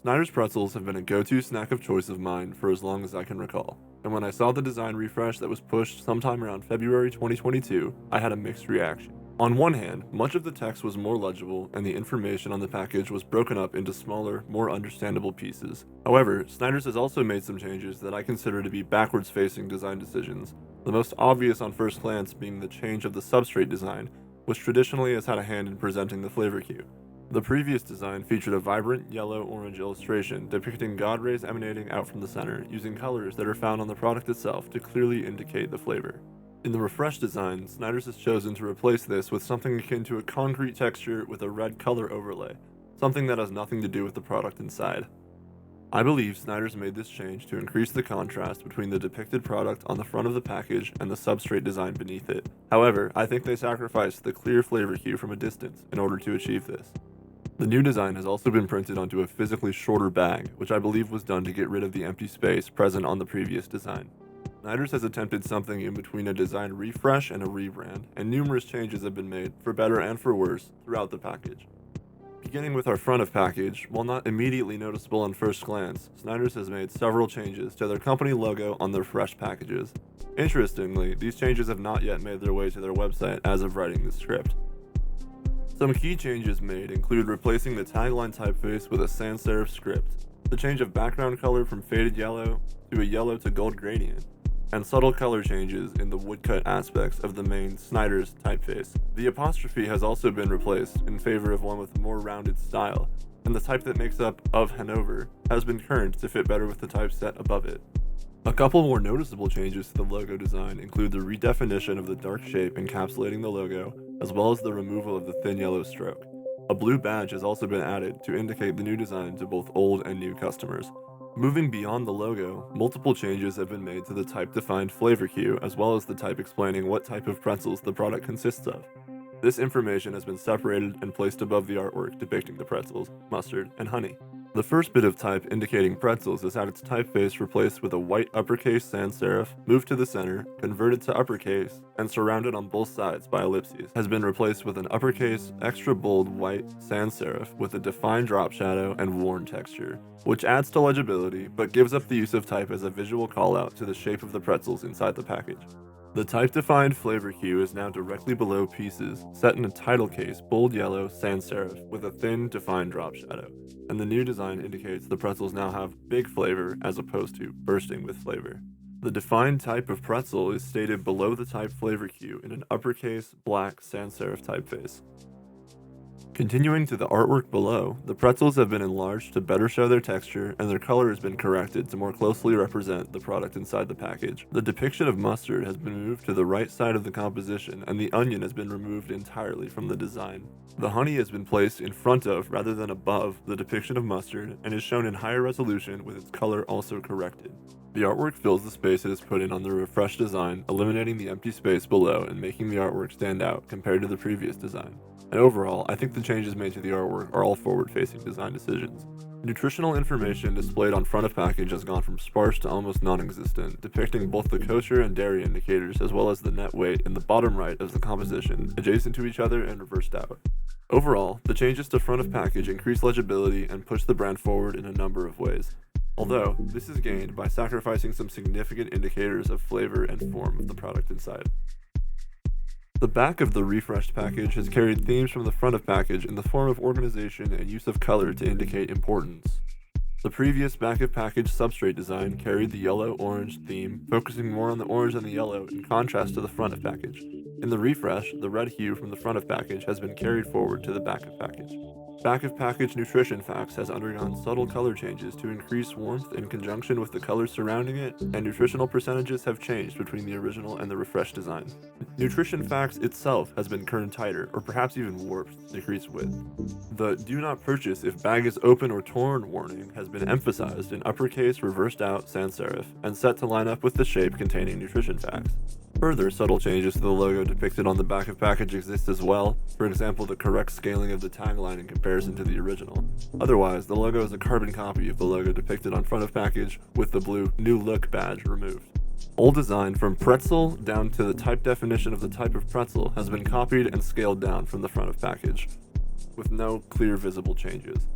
Snyder's pretzels have been a go-to snack of choice of mine for as long as I can recall, and when I saw the design refresh that was pushed sometime around February 2022, I had a mixed reaction. On one hand, much of the text was more legible and the information on the package was broken up into smaller, more understandable pieces. However, Snyder's has also made some changes that I consider to be backwards-facing design decisions, the most obvious on first glance being the change of the substrate design, which traditionally has had a hand in presenting the flavor cue. The previous design featured a vibrant yellow-orange illustration depicting God rays emanating out from the center, using colors that are found on the product itself to clearly indicate the flavor. In the refreshed design, Snyder's has chosen to replace this with something akin to a concrete texture with a red color overlay, something that has nothing to do with the product inside. I believe Snyder's made this change to increase the contrast between the depicted product on the front of the package and the substrate design beneath it. However, I think they sacrificed the clear flavor cue from a distance in order to achieve this. The new design has also been printed onto a physically shorter bag, which I believe was done to get rid of the empty space present on the previous design. Snyder's has attempted something in between a design refresh and a rebrand, and numerous changes have been made, for better and for worse, throughout the package. Beginning with our front of package, while not immediately noticeable on first glance, Snyder's has made several changes to their company logo on their fresh packages. Interestingly, these changes have not yet made their way to their website as of writing this script. Some key changes made include replacing the tagline typeface with a sans serif script, the change of background color from faded yellow to a yellow to gold gradient, and subtle color changes in the woodcut aspects of the main Snyder's typeface. The apostrophe has also been replaced in favor of one with more rounded style, and the type that makes up "of Hanover" has been kerned to fit better with the typeset above it. A couple more noticeable changes to the logo design include the redefinition of the dark shape encapsulating the logo, as well as the removal of the thin yellow stroke. A blue badge has also been added to indicate the new design to both old and new customers. Moving beyond the logo, multiple changes have been made to the type-defined flavor cue, as well as the type explaining what type of pretzels the product consists of. This information has been separated and placed above the artwork depicting the pretzels, mustard, and honey. The first bit of type indicating pretzels has had its typeface replaced with a white uppercase sans serif, moved to the center, converted to uppercase, and surrounded on both sides by ellipses, has been replaced with an uppercase, extra bold white sans serif with a defined drop shadow and worn texture, which adds to legibility but gives up the use of type as a visual callout to the shape of the pretzels inside the package. The type-defined flavor cue is now directly below pieces, set in a title case bold yellow sans serif with a thin, defined drop shadow, and the new design indicates the pretzels now have big flavor as opposed to bursting with flavor. The defined type of pretzel is stated below the type flavor cue in an uppercase, black sans serif typeface. Continuing to the artwork below, the pretzels have been enlarged to better show their texture, and their color has been corrected to more closely represent the product inside the package. The depiction of mustard has been moved to the right side of the composition, and the onion has been removed entirely from the design. The honey has been placed in front of, rather than above, the depiction of mustard, and is shown in higher resolution with its color also corrected. The artwork fills the space it is put in on the refreshed design, eliminating the empty space below and making the artwork stand out compared to the previous design. And overall, I think the changes made to the artwork are all forward-facing design decisions. Nutritional information displayed on front of package has gone from sparse to almost non-existent, depicting both the kosher and dairy indicators as well as the net weight in the bottom right of the composition, adjacent to each other and reversed out. Overall, the changes to front of package increase legibility and push the brand forward in a number of ways. Although, this is gained by sacrificing some significant indicators of flavor and form of the product inside. The back of the refreshed package has carried themes from the front of package in the form of organization and use of color to indicate importance. The previous back of package substrate design carried the yellow-orange theme, focusing more on the orange and the yellow in contrast to the front of package. In the refresh, the red hue from the front of package has been carried forward to the back of package. Back of package nutrition facts has undergone subtle color changes to increase warmth in conjunction with the colors surrounding it, and nutritional percentages have changed between the original and the refreshed design. Nutrition facts itself has been kerned tighter, or perhaps even warped to decrease width. The "do not purchase if bag is open or torn" warning has been emphasized in uppercase reversed out sans serif and set to line up with the shape containing nutrition facts. Further subtle changes to the logo depicted on the back of package exist as well, for example the correct scaling of the tagline in comparison to the original. Otherwise, the logo is a carbon copy of the logo depicted on front of package with the blue "New Look" badge removed. Old design from pretzel down to the type definition of the type of pretzel has been copied and scaled down from the front of package. with no clear visible changes.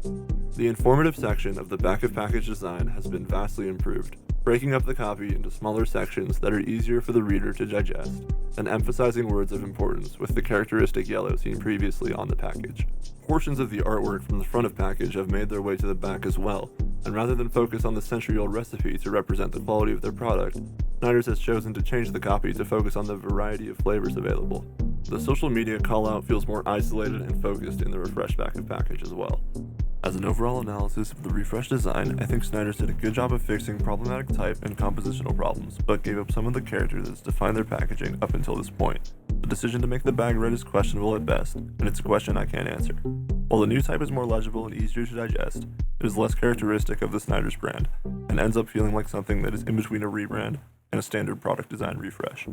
The informative section of the back of package design has been vastly improved, breaking up the copy into smaller sections that are easier for the reader to digest, and emphasizing words of importance with the characteristic yellow seen previously on the package. Portions of the artwork from the front of package have made their way to the back as well, and rather than focus on the century-old recipe to represent the quality of their product, Snyder's has chosen to change the copy to focus on the variety of flavors available. The social media call-out feels more isolated and focused in the refreshed back of package as well. As an overall analysis of the refreshed design, I think Snyder's did a good job of fixing problematic type and compositional problems, but gave up some of the character that's defined their packaging up until this point. The decision to make the bag red is questionable at best, and it's a question I can't answer. While the new type is more legible and easier to digest, it is less characteristic of the Snyder's brand, and ends up feeling like something that is in between a rebrand and a standard product design refresh.